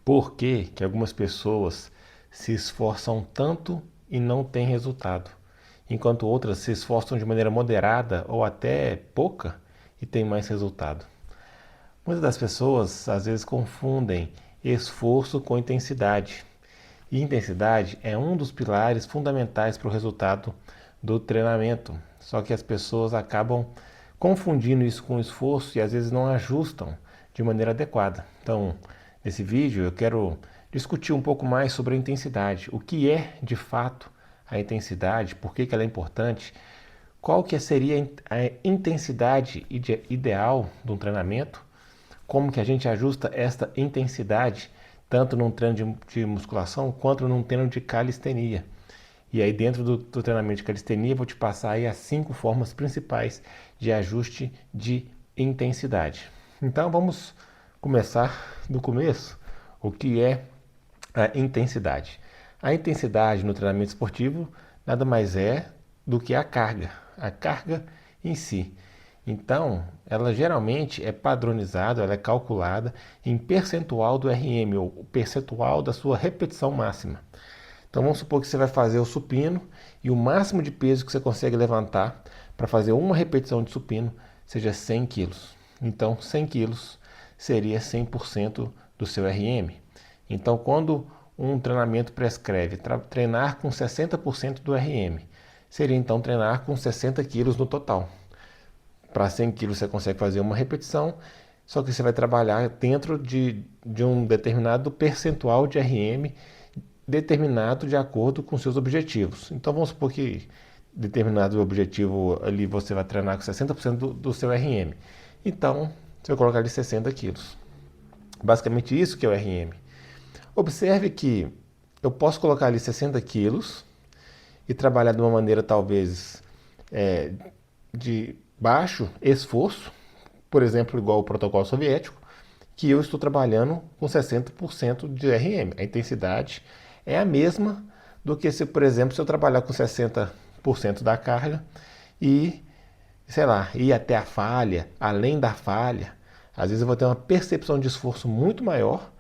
Por que algumas pessoas se esforçam tanto e não têm resultado, enquanto outras se esforçam de maneira moderada ou até pouca e têm mais resultado? Muitas das pessoas às vezes confundem esforço com intensidade. E intensidade é um dos pilares fundamentais para o resultado do treinamento. Só que as pessoas acabam confundindo isso com esforço e às vezes não ajustam de maneira adequada. Então, nesse vídeo eu quero discutir um pouco mais sobre a intensidade. O que é de fato a intensidade, por que ela é importante, qual que seria a intensidade ideal de um treinamento, como que a gente ajusta esta intensidade tanto num treino de musculação quanto num treino de calistenia. E aí dentro do treinamento de calistenia eu vou te passar aí as 5 formas principais de ajuste de intensidade. Então vamos começar do começo. O que é a intensidade? A intensidade no treinamento esportivo nada mais é do que a carga em si. Então, ela geralmente é padronizada, ela é calculada em percentual do RM, ou percentual da sua repetição máxima. Então, vamos supor que você vai fazer o supino e o máximo de peso que você consegue levantar para fazer uma repetição de supino seja 100 quilos. Então, 100 quilos seria 100% do seu RM. Então, quando um treinamento prescreve treinar com 60% do RM, seria então treinar com 60 quilos no total. Para 100 quilos você consegue fazer uma repetição, só que você vai trabalhar dentro de um determinado percentual de RM determinado de acordo com seus objetivos. Então vamos supor que determinado objetivo ali você vai treinar com 60% do seu RM. Então você vai colocar ali 60 quilos. Basicamente isso que é o RM. Observe que eu posso colocar ali 60 quilos e trabalhar de uma maneira talvez de baixo esforço, por exemplo, igual o protocolo soviético, que eu estou trabalhando com 60% de RM. A intensidade é a mesma do que se, por exemplo, se eu trabalhar com 60% da carga e, sei lá, ir até a falha, além da falha. Às vezes eu vou ter uma percepção de esforço muito maior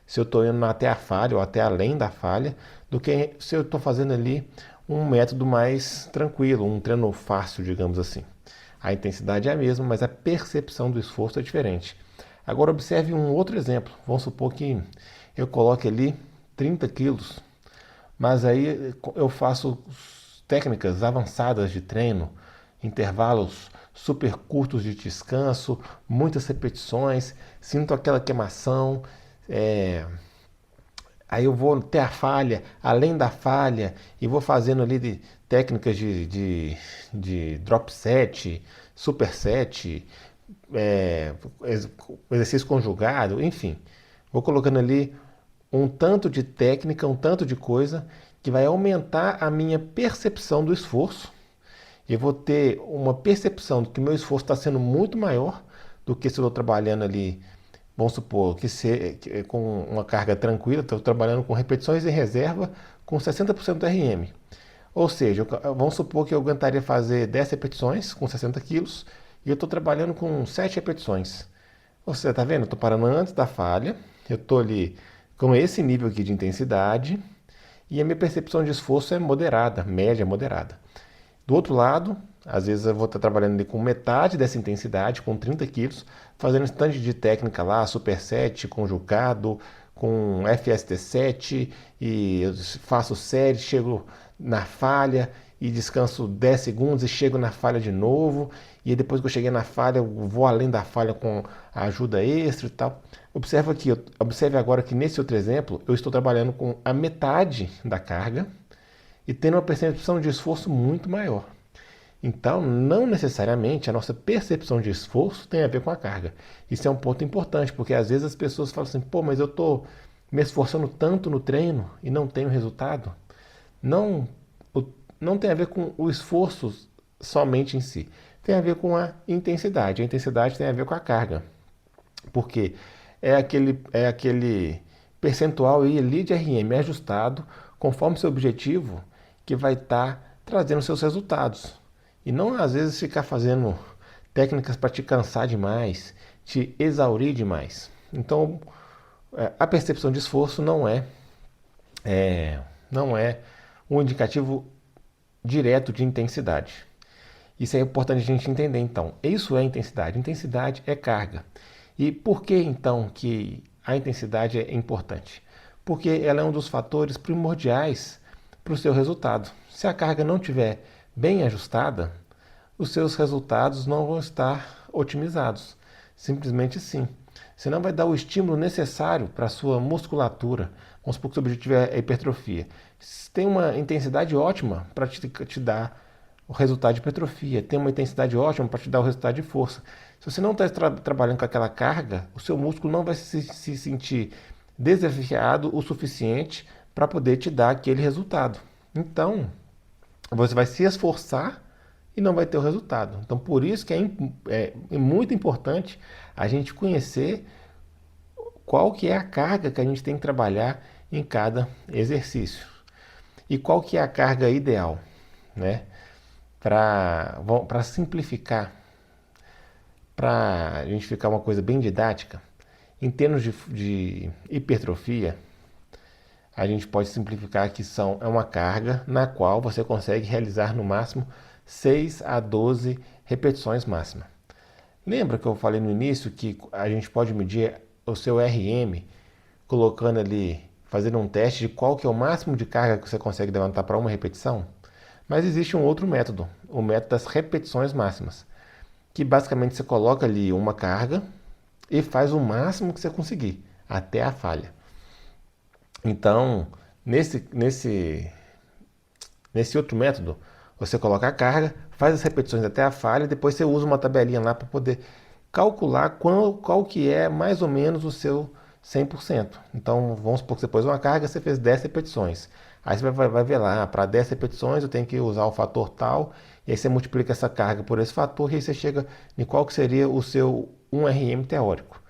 se eu estou indo até a falha ou até além da falha, do que se eu estou fazendo ali um método mais tranquilo, um treino fácil, digamos assim. A intensidade é a mesma, mas a percepção do esforço é diferente. Agora observe um outro exemplo. Vamos supor que eu coloque ali 30 quilos, mas aí eu faço técnicas avançadas de treino, intervalos super curtos de descanso, muitas repetições, sinto aquela queimação, aí eu vou ter a falha, além da falha, e vou fazendo ali técnicas de drop set, super set, exercício conjugado, enfim. Vou colocando ali um tanto de técnica, um tanto de coisa que vai aumentar a minha percepção do esforço. Eu vou ter uma percepção de que o meu esforço está sendo muito maior do que se eu estou trabalhando ali, vamos supor, com uma carga tranquila, estou trabalhando com repetições em reserva com 60% do RM. Ou seja, vamos supor que eu aguentaria fazer 10 repetições com 60 quilos e eu estou trabalhando com 7 repetições. Você está vendo? Eu estou parando antes da falha, eu estou ali com esse nível aqui de intensidade e a minha percepção de esforço é moderada, média moderada. Do outro lado, às vezes eu vou estar trabalhando ali com metade dessa intensidade, com 30 quilos, fazendo stand de técnica lá, superset, conjugado, com FST7, e eu faço série, chego na falha e descanso 10 segundos e chego na falha de novo, e depois que eu cheguei na falha, eu vou além da falha com a ajuda extra e tal. Observe agora que nesse outro exemplo, eu estou trabalhando com a metade da carga, e tendo uma percepção de esforço muito maior. Então, não necessariamente a nossa percepção de esforço tem a ver com a carga. Isso é um ponto importante, porque às vezes as pessoas falam assim, pô, mas eu estou me esforçando tanto no treino e não tenho resultado. Não, não tem a ver com o esforço somente em si. Tem a ver com a intensidade. A intensidade tem a ver com a carga. Porque é aquele percentual ali de RM ajustado conforme seu objetivo que vai estar trazendo seus resultados. E não às vezes ficar fazendo técnicas para te cansar demais, te exaurir demais. Então, A percepção de esforço não é um indicativo direto de intensidade. Isso é importante a gente entender, então. Isso é intensidade. Intensidade é carga. E por que, então, que a intensidade é importante? Porque ela é um dos fatores primordiais para o seu resultado. Se a carga não estiver bem ajustada, os seus resultados não vão estar otimizados. Simplesmente assim. Você não vai dar o estímulo necessário para a sua musculatura. Vamos supor que o seu objetivo é a hipertrofia. Tem uma intensidade ótima para te dar o resultado de hipertrofia. Tem uma intensidade ótima para te dar o resultado de força. Se você não está trabalhando com aquela carga, o seu músculo não vai se sentir desafiado o suficiente para poder te dar aquele resultado. Então, você vai se esforçar e não vai ter o resultado. Então, por isso que é muito importante a gente conhecer qual que é a carga que a gente tem que trabalhar em cada exercício. E qual que é a carga ideal, né? Para simplificar, para a gente ficar uma coisa bem didática, em termos de hipertrofia, a gente pode simplificar que é uma carga na qual você consegue realizar no máximo 6 a 12 repetições máximas. Lembra que eu falei no início que a gente pode medir o seu RM colocando ali, fazendo um teste de qual que é o máximo de carga que você consegue levantar para uma repetição? Mas existe um outro método, o método das repetições máximas, que basicamente você coloca ali uma carga e faz o máximo que você conseguir, até a falha. Então, nesse outro método, você coloca a carga, faz as repetições até a falha, e depois você usa uma tabelinha lá para poder calcular qual que é mais ou menos o seu 100%. Então, vamos supor que você pôs uma carga, você fez 10 repetições. Aí você vai ver lá, para 10 repetições eu tenho que usar o fator tal, e aí você multiplica essa carga por esse fator, e aí você chega em qual que seria o seu 1RM teórico.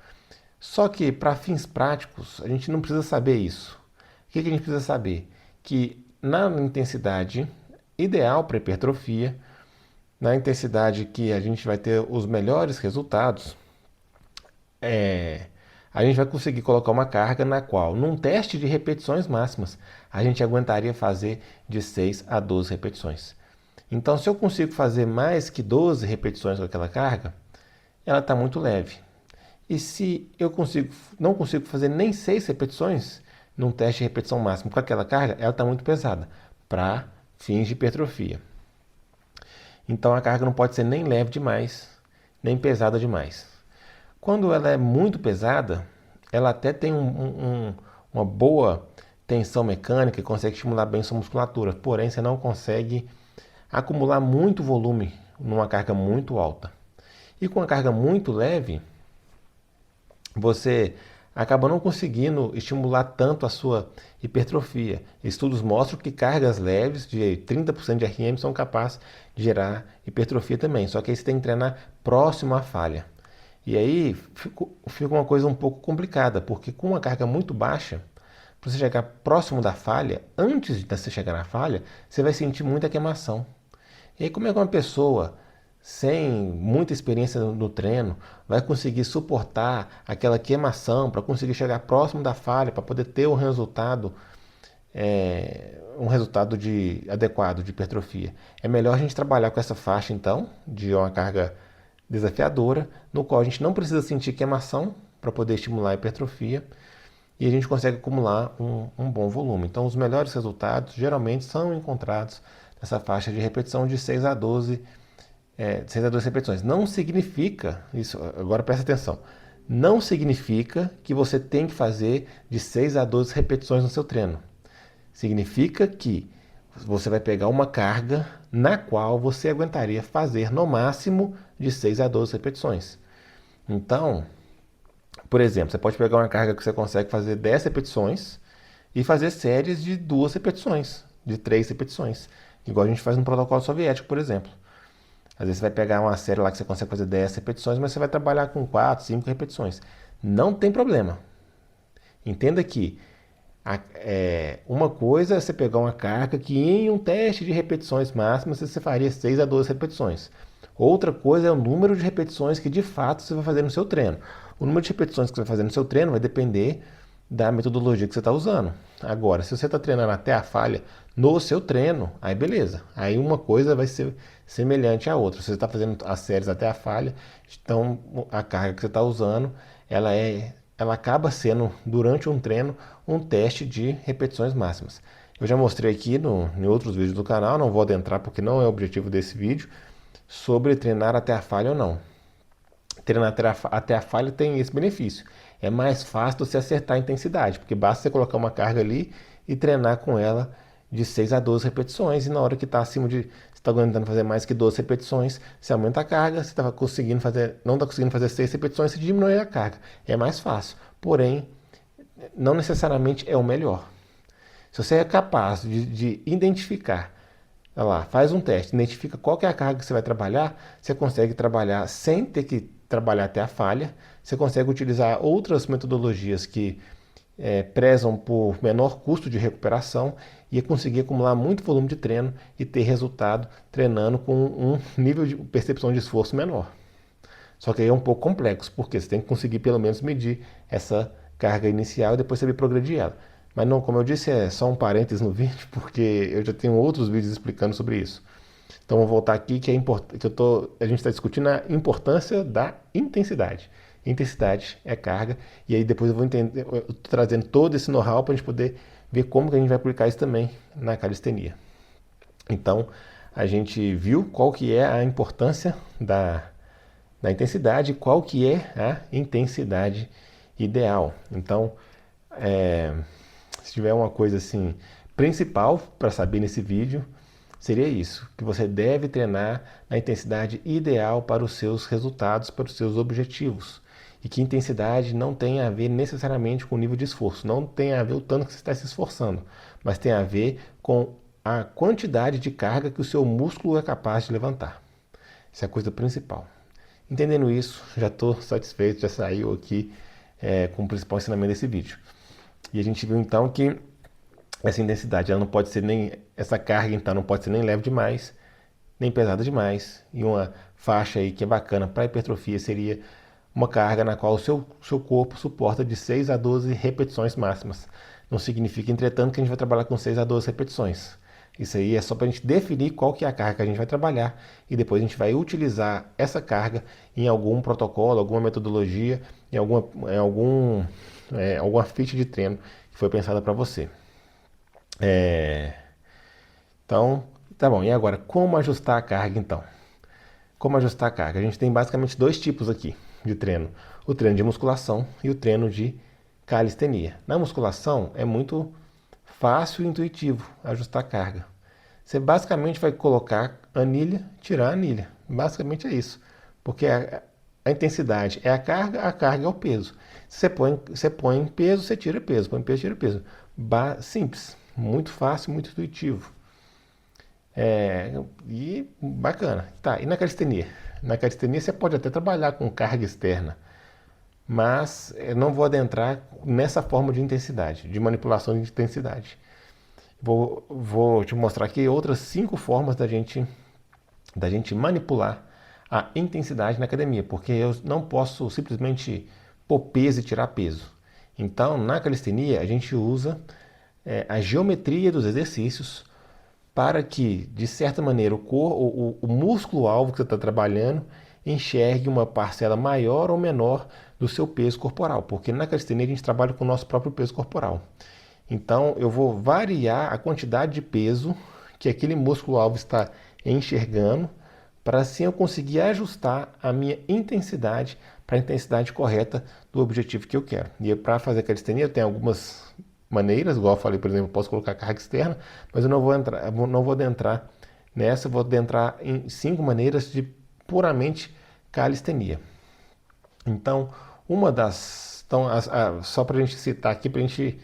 Só que, para fins práticos, a gente não precisa saber isso. O que a gente precisa saber? Que na intensidade ideal para hipertrofia, na intensidade que a gente vai ter os melhores resultados, a gente vai conseguir colocar uma carga na qual, num teste de repetições máximas, a gente aguentaria fazer de 6 a 12 repetições. Então, se eu consigo fazer mais que 12 repetições com aquela carga, ela está muito leve. E se eu não consigo fazer nem 6 repetições num teste de repetição máxima com aquela carga, ela está muito pesada para fins de hipertrofia. Então a carga não pode ser nem leve demais, nem pesada demais. Quando ela é muito pesada, ela até tem uma boa tensão mecânica e consegue estimular bem sua musculatura, porém você não consegue acumular muito volume numa carga muito alta. E com a carga muito leve, você acaba não conseguindo estimular tanto a sua hipertrofia. Estudos mostram que cargas leves de 30% de RM são capazes de gerar hipertrofia também, só que aí você tem que treinar próximo à falha. E aí fica uma coisa um pouco complicada, porque com uma carga muito baixa, para você chegar próximo da falha, antes de você chegar na falha, você vai sentir muita queimação. E aí como é que uma pessoa sem muita experiência no treino vai conseguir suportar aquela queimação para conseguir chegar próximo da falha, para poder ter um resultado adequado de hipertrofia? É melhor a gente trabalhar com essa faixa então, de uma carga desafiadora, no qual a gente não precisa sentir queimação para poder estimular a hipertrofia e a gente consegue acumular um bom volume. Então os melhores resultados geralmente são encontrados nessa faixa de repetição de 6 a 12 repetições. Não significa, isso, agora presta atenção, não significa que você tem que fazer de 6 a 12 repetições no seu treino. Significa que você vai pegar uma carga na qual você aguentaria fazer no máximo de 6 a 12 repetições. Então, por exemplo, você pode pegar uma carga que você consegue fazer 10 repetições e fazer séries de 2 repetições, de 3 repetições, igual a gente faz no protocolo soviético, por exemplo. Às vezes você vai pegar uma série lá que você consegue fazer 10 repetições, mas você vai trabalhar com 4, 5 repetições. Não tem problema. Entenda que uma coisa é você pegar uma carga que em um teste de repetições máximas você faria 6 a 12 repetições. Outra coisa é o número de repetições que de fato você vai fazer no seu treino. O número de repetições que você vai fazer no seu treino vai depender da metodologia que você está usando. Agora, se você está treinando até a falha no seu treino, aí beleza. Aí uma coisa vai ser semelhante à outra. Se você está fazendo as séries até a falha, então a carga que você está usando, ela acaba sendo, durante um treino, um teste de repetições máximas. Eu já mostrei aqui em outros vídeos do canal, não vou adentrar porque não é o objetivo desse vídeo, sobre treinar até a falha ou não. Treinar até a falha tem esse benefício. É mais fácil você acertar a intensidade, porque basta você colocar uma carga ali e treinar com ela de 6 a 12 repetições, e na hora que está acima de, você está aguentando fazer mais que 12 repetições, você aumenta a carga, você está conseguindo fazer, não está conseguindo fazer 6 repetições, você diminui a carga. É mais fácil, porém, não necessariamente é o melhor. Se você é capaz de identificar, olha lá, faz um teste, identifica qual que é a carga que você vai trabalhar, você consegue trabalhar sem ter que trabalhar até a falha, você consegue utilizar outras metodologias que prezam por menor custo de recuperação e conseguir acumular muito volume de treino e ter resultado treinando com um nível de percepção de esforço menor. Só que aí é um pouco complexo, porque você tem que conseguir pelo menos medir essa carga inicial e depois você vai progredir ela. Mas não, como eu disse, é só um parênteses no vídeo, porque eu já tenho outros vídeos explicando sobre isso. Então vou voltar aqui que, a gente está discutindo a importância da intensidade. Intensidade é carga, e aí depois eu estou trazendo todo esse know-how para a gente poder ver como que a gente vai aplicar isso também na calistenia. Então a gente viu qual que é a importância da intensidade, qual que é a intensidade ideal. Então, se tiver uma coisa assim principal para saber nesse vídeo, seria isso, que você deve treinar na intensidade ideal para os seus resultados, para os seus objetivos. E que intensidade não tem a ver necessariamente com o nível de esforço, não tem a ver o tanto que você está se esforçando, mas tem a ver com a quantidade de carga que o seu músculo é capaz de levantar. Essa é a coisa principal. Entendendo isso, já estou satisfeito, já saiu aqui com o principal ensinamento desse vídeo. E a gente viu então que essa intensidade, ela não pode ser nem, essa carga então não pode ser nem leve demais, nem pesada demais. E uma faixa aí que é bacana para hipertrofia seria uma carga na qual o seu corpo suporta de 6 a 12 repetições máximas. Não significa, entretanto, que a gente vai trabalhar com 6 a 12 repetições. Isso aí é só para a gente definir qual que é a carga que a gente vai trabalhar e depois a gente vai utilizar essa carga em algum protocolo, alguma metodologia, alguma ficha de treino que foi pensada para você. Então, tá bom. E agora, como ajustar a carga então? Como ajustar a carga? A gente tem basicamente dois tipos aqui de treino. O treino de musculação e o treino de calistenia. Na musculação é muito fácil e intuitivo ajustar a carga. Você basicamente vai colocar anilha, tirar a anilha. Basicamente é isso. Porque a intensidade é a carga é o peso. Se você põe peso, você tira peso. Põe peso, tira peso. Simples. Muito fácil, muito intuitivo. E bacana. Tá, e na calistenia? Na calistenia você pode até trabalhar com carga externa, mas eu não vou adentrar nessa forma de intensidade, de manipulação de intensidade. Vou te mostrar aqui outras 5 formas da gente manipular a intensidade na academia, porque eu não posso simplesmente pôr peso e tirar peso. Então, na calistenia, a gente usa a geometria dos exercícios para que, de certa maneira, o músculo-alvo que você está trabalhando enxergue uma parcela maior ou menor do seu peso corporal, porque na calistenia a gente trabalha com o nosso próprio peso corporal. Então, eu vou variar a quantidade de peso que aquele músculo-alvo está enxergando, para assim eu conseguir ajustar a minha intensidade para a intensidade correta do objetivo que eu quero. E para fazer calistenia, eu tenho algumas maneiras, igual eu falei, por exemplo, eu posso colocar carga externa, mas eu não vou adentrar nessa, eu vou adentrar em 5 maneiras de puramente calistenia. Então, só para a gente citar aqui, para a gente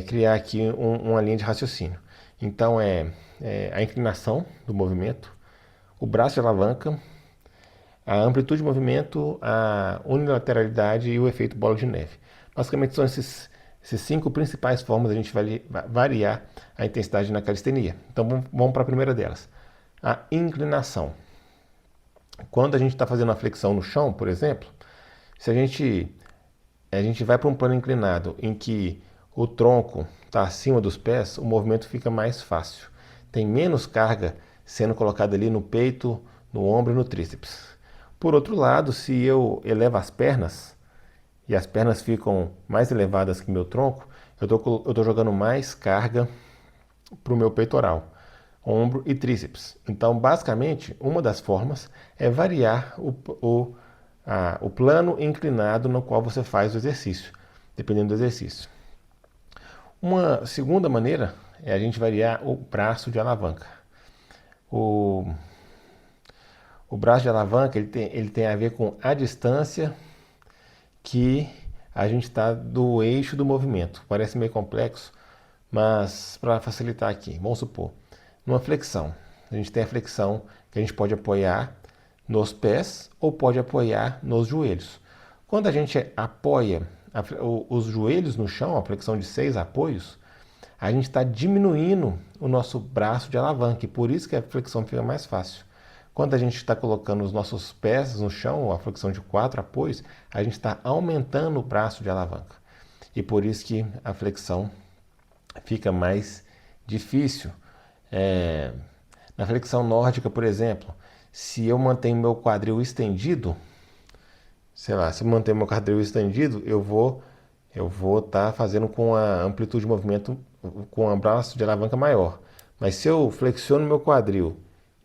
criar aqui uma linha de raciocínio. Então, a inclinação do movimento, o braço de alavanca, a amplitude de movimento, a unilateralidade e o efeito bola de neve. Basicamente são esses 5 principais formas a gente vai variar a intensidade na calistenia. Então vamos para a primeira delas, a inclinação. Quando a gente está fazendo uma flexão no chão, por exemplo, se a gente a gente vai para um plano inclinado em que o tronco está acima dos pés, o movimento fica mais fácil. Tem menos carga sendo colocada ali no peito, no ombro e no tríceps. Por outro lado, se eu elevo as pernas e as pernas ficam mais elevadas que meu tronco, eu estou jogando mais carga para o meu peitoral, ombro e tríceps. Então, basicamente, uma das formas é variar o plano inclinado no qual você faz o exercício, dependendo do exercício. Uma segunda maneira é a gente variar o braço de alavanca. O, o braço de alavanca ele tem a ver com a distância que a gente está do eixo do movimento. Parece meio complexo, mas para facilitar aqui, vamos supor, numa flexão, a gente tem a flexão que a gente pode apoiar nos pés ou pode apoiar nos joelhos. Quando a gente apoia os joelhos no chão, a flexão de 6 apoios, a gente está diminuindo o nosso braço de alavanca e por isso que a flexão fica mais fácil. Quando a gente está colocando os nossos pés no chão, a flexão de 4 apoios, a gente está aumentando o braço de alavanca. E por isso que a flexão fica mais difícil. Na flexão nórdica, por exemplo, se eu mantenho meu quadril estendido, sei lá, se eu manter meu quadril estendido, eu vou estar fazendo com a amplitude de movimento com o braço de alavanca maior. Mas se eu flexiono meu quadril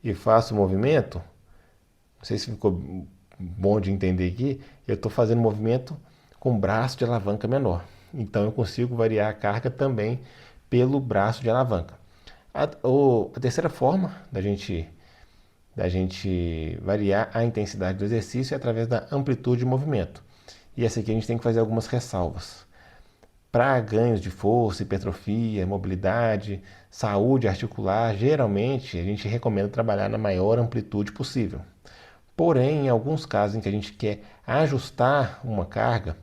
e faço o movimento, não sei se ficou bom de entender aqui, eu estou fazendo movimento com braço de alavanca menor. Então eu consigo variar a carga também pelo braço de alavanca. A terceira forma da gente variar a intensidade do exercício é através da amplitude de movimento. E essa aqui a gente tem que fazer algumas ressalvas. Para ganhos de força, hipertrofia, mobilidade, saúde articular, geralmente a gente recomenda trabalhar na maior amplitude possível. Porém, em alguns casos em que a gente quer ajustar uma carga,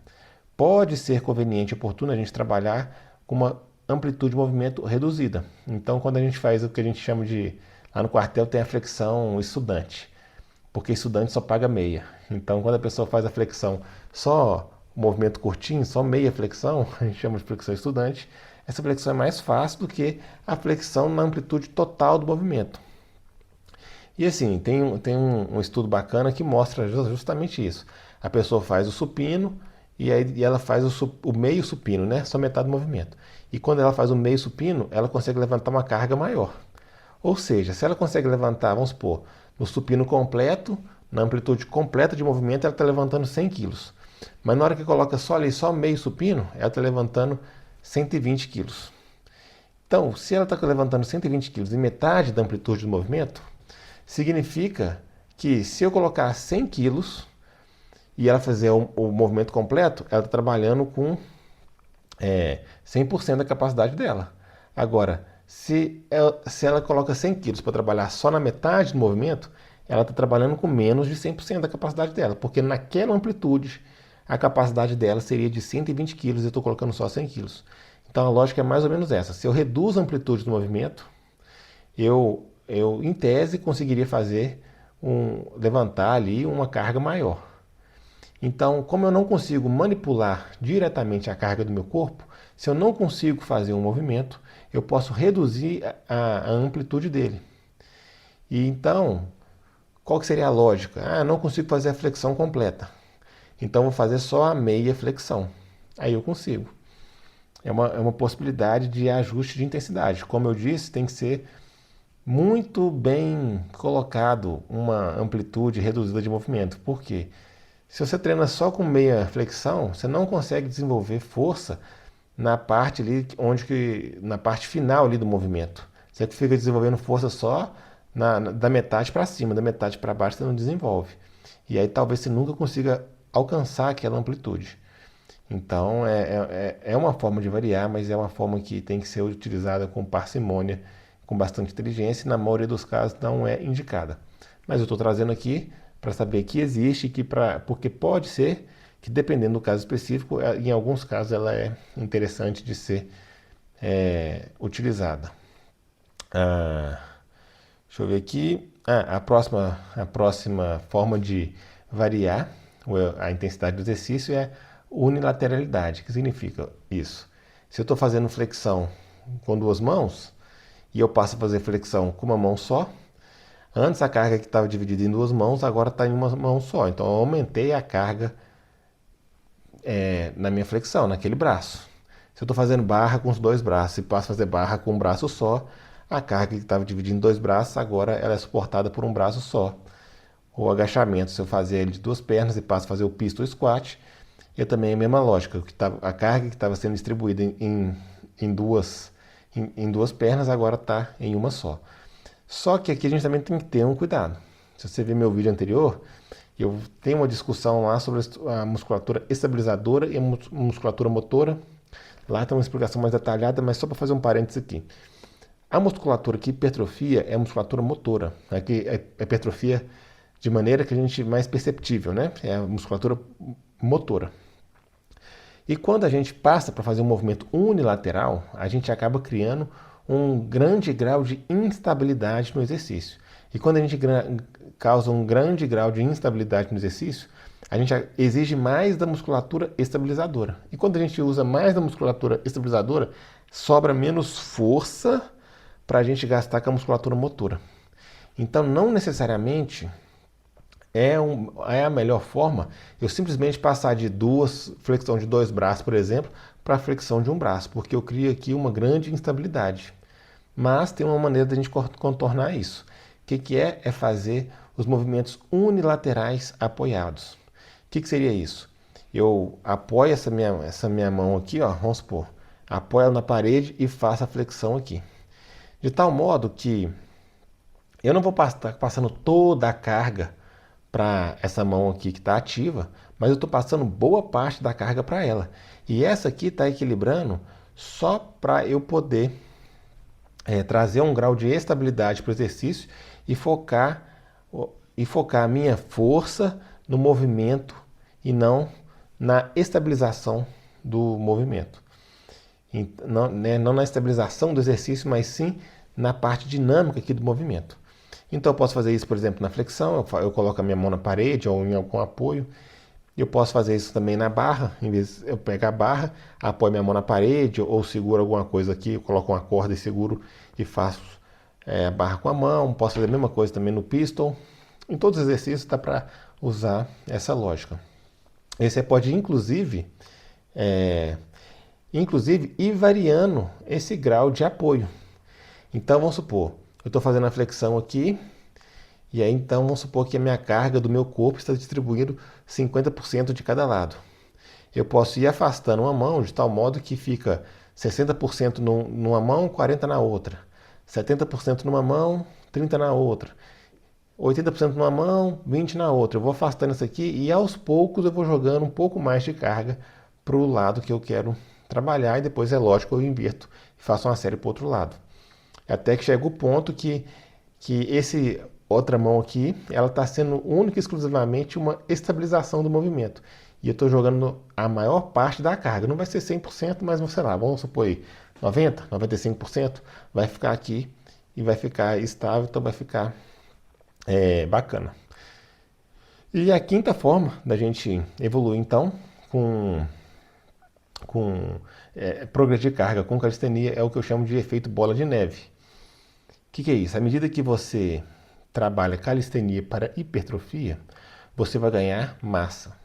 pode ser conveniente e oportuno a gente trabalhar com uma amplitude de movimento reduzida. Então, quando a gente faz o que a gente chama de... Lá no quartel tem a flexão estudante, porque estudante só paga meia. Então, quando a pessoa faz a flexão só um movimento curtinho, só meia flexão, a gente chama de flexão estudante, essa flexão é mais fácil do que a flexão na amplitude total do movimento. E assim, tem um estudo bacana que mostra justamente isso. A pessoa faz o supino e ela faz o meio supino, né? Só metade do movimento. E quando ela faz o meio supino, ela consegue levantar uma carga maior. Ou seja, se ela consegue levantar, vamos supor, no supino completo, na amplitude completa de movimento, ela está levantando 100 quilos. Mas na hora que coloca só ali, só meio supino, ela está levantando 120 quilos. Então, se ela está levantando 120 quilos e metade da amplitude do movimento, significa que se eu colocar 100 quilos e ela fazer o movimento completo, ela está trabalhando com 100% da capacidade dela. Agora, se ela coloca 100 quilos para trabalhar só na metade do movimento, ela está trabalhando com menos de 100% da capacidade dela, porque naquela amplitude a capacidade dela seria de 120 quilos e eu estou colocando só 100 quilos. Então a lógica é mais ou menos essa. Se eu reduzo a amplitude do movimento, eu em tese conseguiria levantar ali uma carga maior. Então, como eu não consigo manipular diretamente a carga do meu corpo, se eu não consigo fazer um movimento, eu posso reduzir a amplitude dele. E então, qual que seria a lógica? Eu não consigo fazer a flexão completa. Então, vou fazer só a meia flexão. Aí eu consigo. É uma possibilidade de ajuste de intensidade. Como eu disse, tem que ser muito bem colocado uma amplitude reduzida de movimento. Por quê? Se você treina só com meia flexão, você não consegue desenvolver força na parte ali na parte final ali do movimento. Você fica desenvolvendo força só da metade para cima, da metade para baixo você não desenvolve. E aí talvez você nunca consiga alcançar aquela amplitude. Então é uma forma de variar, mas é uma forma que tem que ser utilizada com parcimônia, com bastante inteligência, e na maioria dos casos não é indicada. Mas eu estou trazendo aqui para saber que existe, porque pode ser que, dependendo do caso específico, em alguns casos ela é interessante de ser utilizada. Deixa eu ver aqui. A próxima forma de variar a intensidade do exercício é unilateralidade. O que significa isso? Se eu estou fazendo flexão com duas mãos e eu passo a fazer flexão com uma mão só, antes a carga que estava dividida em duas mãos, agora está em uma mão só. Então eu aumentei a carga na minha flexão, naquele braço. Se eu estou fazendo barra com os dois braços e passo a fazer barra com um braço só, a carga que estava dividida em dois braços, agora ela é suportada por um braço só. O agachamento, se eu fazer ele de duas pernas e passo a fazer o pistol squat, é também a mesma lógica. A carga que estava sendo distribuída em duas pernas, agora está em uma só. Só que aqui a gente também tem que ter um cuidado. Se você ver meu vídeo anterior, eu tenho uma discussão lá sobre a musculatura estabilizadora e a musculatura motora. Lá tem uma explicação mais detalhada, mas só para fazer um parênteses aqui. A musculatura que hipertrofia é a musculatura motora. Aqui é hipertrofia de maneira que a gente mais perceptível, né? É a musculatura motora. E quando a gente passa para fazer um movimento unilateral, a gente acaba criando um grande grau de instabilidade no exercício. E quando a gente causa um grande grau de instabilidade no exercício, a gente exige mais da musculatura estabilizadora. E quando a gente usa mais da musculatura estabilizadora, sobra menos força para a gente gastar com a musculatura motora. Então, não necessariamente é a melhor forma eu simplesmente passar de flexão de dois braços, por exemplo, para flexão de um braço, porque eu crio aqui uma grande instabilidade. Mas tem uma maneira de a gente contornar isso. O que é? É fazer os movimentos unilaterais apoiados. O que seria isso? Eu apoio essa minha mão aqui, ó, vamos supor, apoio ela na parede e faço a flexão aqui. De tal modo que eu não vou estar passando toda a carga para essa mão aqui que está ativa, mas eu estou passando boa parte da carga para ela. E essa aqui está equilibrando só para eu poder trazer um grau de estabilidade para o exercício e focar a minha força no movimento e não na estabilização do movimento. Não, né, não na estabilização do exercício, mas sim na parte dinâmica aqui do movimento. Então eu posso fazer isso, por exemplo, na flexão, eu coloco a minha mão na parede ou em algum apoio. Eu posso fazer isso também na barra, em vez de eu pegar a barra, apoio minha mão na parede ou seguro alguma coisa aqui, eu coloco uma corda e seguro e faço a barra com a mão. Posso fazer a mesma coisa também no pistol. Em todos os exercícios dá para usar essa lógica. E você pode, inclusive ir variando esse grau de apoio. Então vamos supor, eu estou fazendo a flexão aqui, e aí então vamos supor que a minha carga do meu corpo está distribuindo 50% de cada lado. Eu posso ir afastando uma mão de tal modo que fica 60% numa mão, 40% na outra. 70% numa mão, 30% na outra. 80% numa mão, 20% na outra. Eu vou afastando isso aqui e aos poucos eu vou jogando um pouco mais de carga para o lado que eu quero trabalhar, e depois é lógico eu inverto e faço uma série para o outro lado. Até que chega o ponto que esse outra mão aqui, ela está sendo única e exclusivamente uma estabilização do movimento. E eu estou jogando a maior parte da carga. Não vai ser 100%, mas sei lá, vamos supor aí, 90%, 95%, vai ficar aqui e vai ficar estável, então vai ficar bacana. E a quinta forma da gente evoluir, então, com progredir carga com calistenia é o que eu chamo de efeito bola de neve. O que é isso? À medida que você trabalha calistenia para hipertrofia, você vai ganhar massa,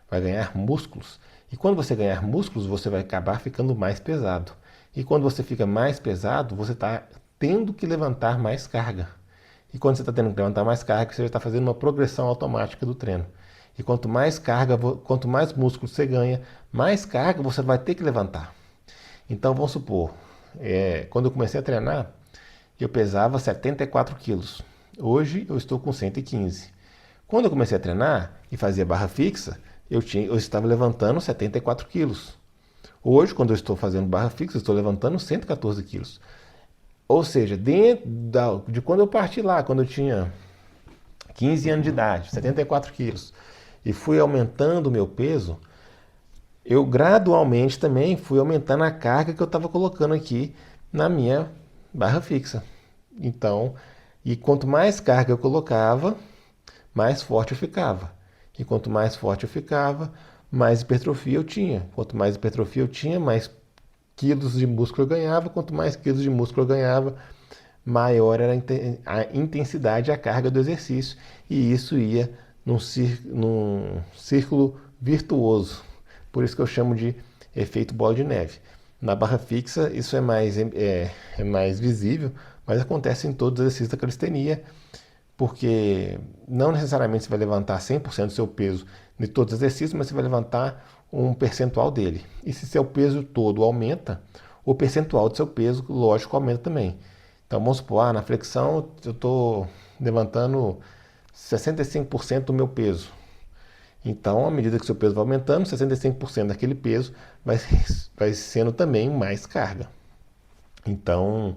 vai ganhar músculos. E quando você ganhar músculos, você vai acabar ficando mais pesado. E quando você fica mais pesado, você está tendo que levantar mais carga. E quando você está tendo que levantar mais carga, você já está fazendo uma progressão automática do treino. E quanto mais carga, quanto mais músculo você ganha, mais carga você vai ter que levantar. Então vamos supor, quando eu comecei a treinar, eu pesava 74 quilos. Hoje eu estou com 115. Quando eu comecei a treinar e fazia barra fixa, eu estava levantando 74 quilos. Hoje, quando eu estou fazendo barra fixa, eu estou levantando 114 quilos. Ou seja, dentro de quando eu parti lá, quando eu tinha 15 anos de idade, 74 quilos, e fui aumentando o meu peso, eu gradualmente também fui aumentando a carga que eu estava colocando aqui na minha barra fixa. Então, e quanto mais carga eu colocava, mais forte eu ficava. E quanto mais forte eu ficava, mais hipertrofia eu tinha. Quanto mais hipertrofia eu tinha, mais quilos de músculo eu ganhava. Quanto mais quilos de músculo eu ganhava, maior era a intensidade, a carga do exercício. E isso ia num círculo virtuoso. Por isso que eu chamo de efeito bola de neve. Na barra fixa, isso é mais visível, mas acontece em todos os exercícios da calistenia, porque não necessariamente você vai levantar 100% do seu peso de todos os exercícios, mas você vai levantar um percentual dele. E se seu peso todo aumenta, o percentual do seu peso, lógico, aumenta também. Então vamos supor, na flexão eu estou levantando 65% do meu peso. Então, à medida que o seu peso vai aumentando, 65% daquele peso vai sendo também mais carga. Então,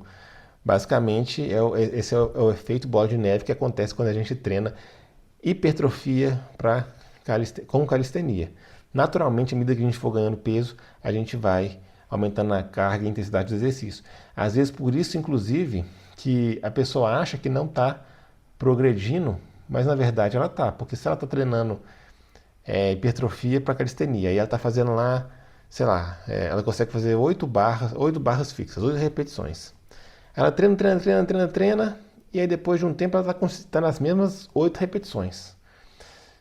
basicamente, esse é o efeito bola de neve que acontece quando a gente treina hipertrofia com calistenia. Naturalmente, à medida que a gente for ganhando peso, a gente vai aumentando a carga e a intensidade do exercício. Às vezes, por isso, inclusive, que a pessoa acha que não está progredindo, mas na verdade ela está. Porque se ela está treinando hipertrofia para calistenia, e ela está fazendo lá, sei lá, ela consegue fazer 8 barras fixas, 8 repetições. Ela treina, e aí depois de um tempo ela está nas mesmas 8 repetições.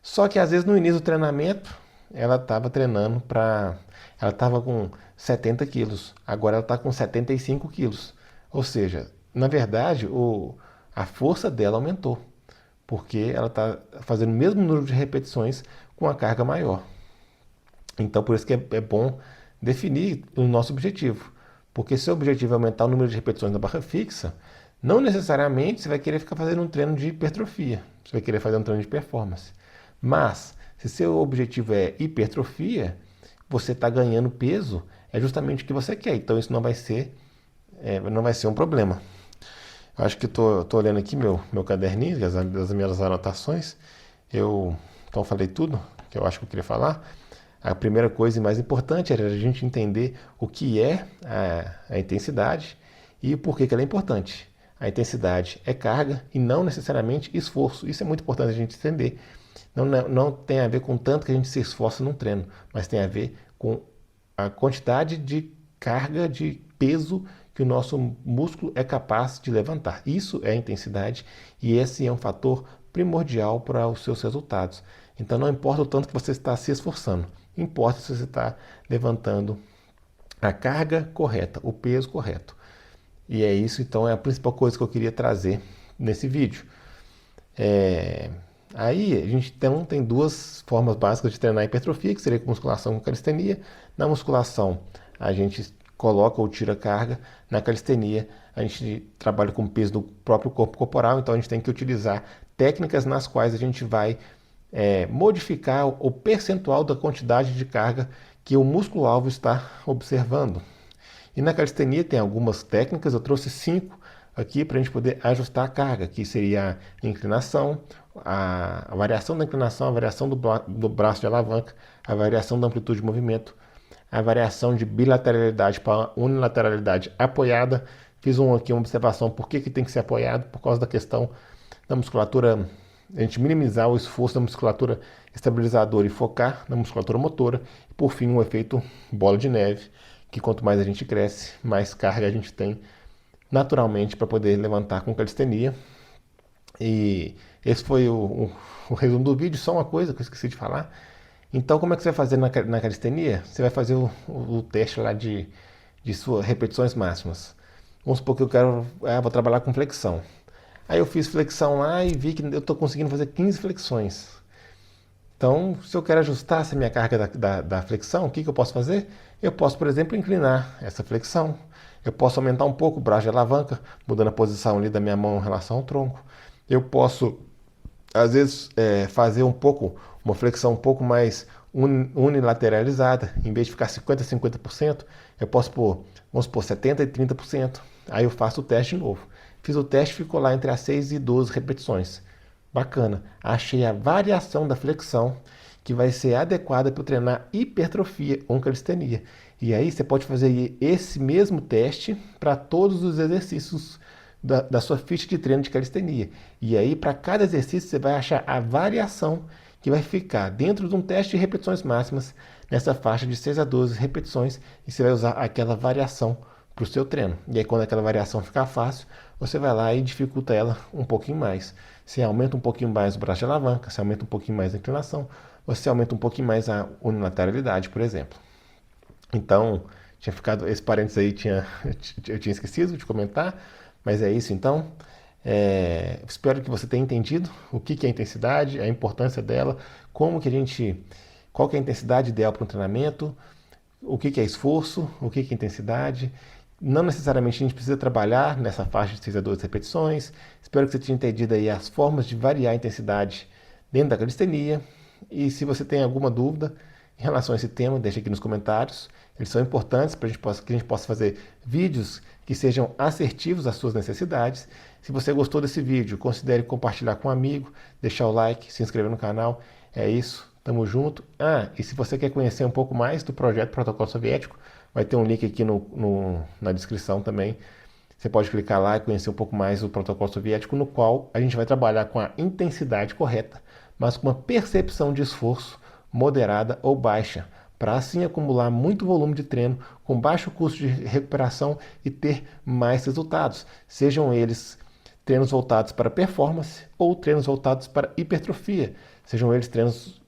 Só que às vezes no início do treinamento ela estava treinando para. Ela estava com 70 quilos, agora ela está com 75 quilos. Ou seja, na verdade a força dela aumentou, porque ela está fazendo o mesmo número de repetições com a carga maior. Então por isso que é bom definir o nosso objetivo. Porque se o objetivo é aumentar o número de repetições na barra fixa, não necessariamente você vai querer ficar fazendo um treino de hipertrofia. Você vai querer fazer um treino de performance. Mas, se seu objetivo é hipertrofia, você está ganhando peso, é justamente o que você quer. Então isso não vai ser um problema. Eu acho que estou olhando aqui meu caderninho, das minhas anotações. Então falei tudo que eu acho que eu queria falar. A primeira coisa e mais importante era a gente entender o que é a intensidade e por que ela é importante. A intensidade é carga e não necessariamente esforço. Isso é muito importante a gente entender. Não tem a ver com tanto que a gente se esforça num treino, mas tem a ver com a quantidade de carga, de peso que o nosso músculo é capaz de levantar. Isso é a intensidade e esse é um fator primordial para os seus resultados. Então não importa o tanto que você está se esforçando, importa se você está levantando a carga correta, o peso correto. E é isso, então, é a principal coisa que eu queria trazer nesse vídeo. Aí a gente tem duas formas básicas de treinar a hipertrofia, que seria com musculação com calistenia. Na musculação, a gente coloca ou tira carga. Na calistenia, a gente trabalha com o peso do próprio corpo corporal, então a gente tem que utilizar técnicas nas quais a gente vai modificar o percentual da quantidade de carga que o músculo-alvo está observando. E na calistenia tem algumas técnicas, eu trouxe 5 aqui para a gente poder ajustar a carga, que seria a inclinação, a variação da inclinação, a variação do braço de alavanca, a variação da amplitude de movimento, a variação de bilateralidade para unilateralidade apoiada. Fiz aqui uma observação por que tem que ser apoiado, por causa da questão da musculatura, a gente minimizar o esforço da musculatura estabilizadora e focar na musculatura motora. E por fim, um efeito bola de neve, que quanto mais a gente cresce, mais carga a gente tem naturalmente para poder levantar com calistenia. E esse foi o resumo do vídeo. Só uma coisa que eu esqueci de falar. Então, como é que você vai fazer na calistenia? Você vai fazer o teste lá de suas repetições máximas. Vamos supor que vou trabalhar com flexão. Aí eu fiz flexão lá e vi que eu estou conseguindo fazer 15 flexões. Então, se eu quero ajustar essa minha carga da flexão, o que eu posso fazer? Eu posso, por exemplo, inclinar essa flexão. Eu posso aumentar um pouco o braço de alavanca, mudando a posição ali da minha mão em relação ao tronco. Eu posso, às vezes, fazer uma flexão um pouco mais unilateralizada. Em vez de ficar 50% a 50%, eu posso pôr, vamos supor, 70% e 30%. Aí eu faço o teste de novo. Fiz o teste, ficou lá entre as 6 e 12 repetições. Bacana. Achei a variação da flexão que vai ser adequada para treinar hipertrofia ou calistenia. E aí você pode fazer esse mesmo teste para todos os exercícios da sua ficha de treino de calistenia. E aí para cada exercício você vai achar a variação que vai ficar dentro de um teste de repetições máximas nessa faixa de 6 a 12 repetições e você vai usar aquela variação para o seu treino. E aí quando aquela variação ficar fácil, você vai lá e dificulta ela um pouquinho mais. Você aumenta um pouquinho mais o braço de alavanca, você aumenta um pouquinho mais a inclinação, você aumenta um pouquinho mais a unilateralidade, por exemplo. Então, tinha ficado esse parênteses aí, eu tinha esquecido de comentar, mas é isso então. Espero que você tenha entendido o que é a intensidade, a importância dela, qual que é a intensidade ideal para um treinamento, o que é esforço, o que é intensidade. Não necessariamente a gente precisa trabalhar nessa faixa de 6 a 12 repetições. Espero que você tenha entendido aí as formas de variar a intensidade dentro da calistenia. E se você tem alguma dúvida em relação a esse tema, deixe aqui nos comentários. Eles são importantes para que a gente possa fazer vídeos que sejam assertivos às suas necessidades. Se você gostou desse vídeo, considere compartilhar com um amigo, deixar o like, se inscrever no canal. É isso. Tamo junto. E se você quer conhecer um pouco mais do projeto Protocolo Soviético, vai ter um link aqui na descrição também. Você pode clicar lá e conhecer um pouco mais do Protocolo Soviético, no qual a gente vai trabalhar com a intensidade correta, mas com uma percepção de esforço moderada ou baixa, para assim acumular muito volume de treino com baixo custo de recuperação e ter mais resultados, sejam eles treinos voltados para performance ou treinos voltados para hipertrofia, sejam eles treinos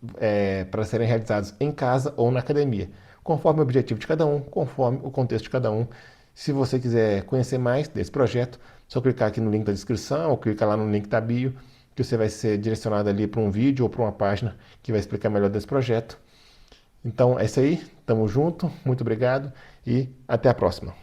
para serem realizados em casa ou na academia, conforme o objetivo de cada um, conforme o contexto de cada um. Se você quiser conhecer mais desse projeto, é só clicar aqui no link da descrição ou clicar lá no link da bio, que você vai ser direcionado ali para um vídeo ou para uma página que vai explicar melhor desse projeto. Então é isso aí, tamo junto, muito obrigado e até a próxima.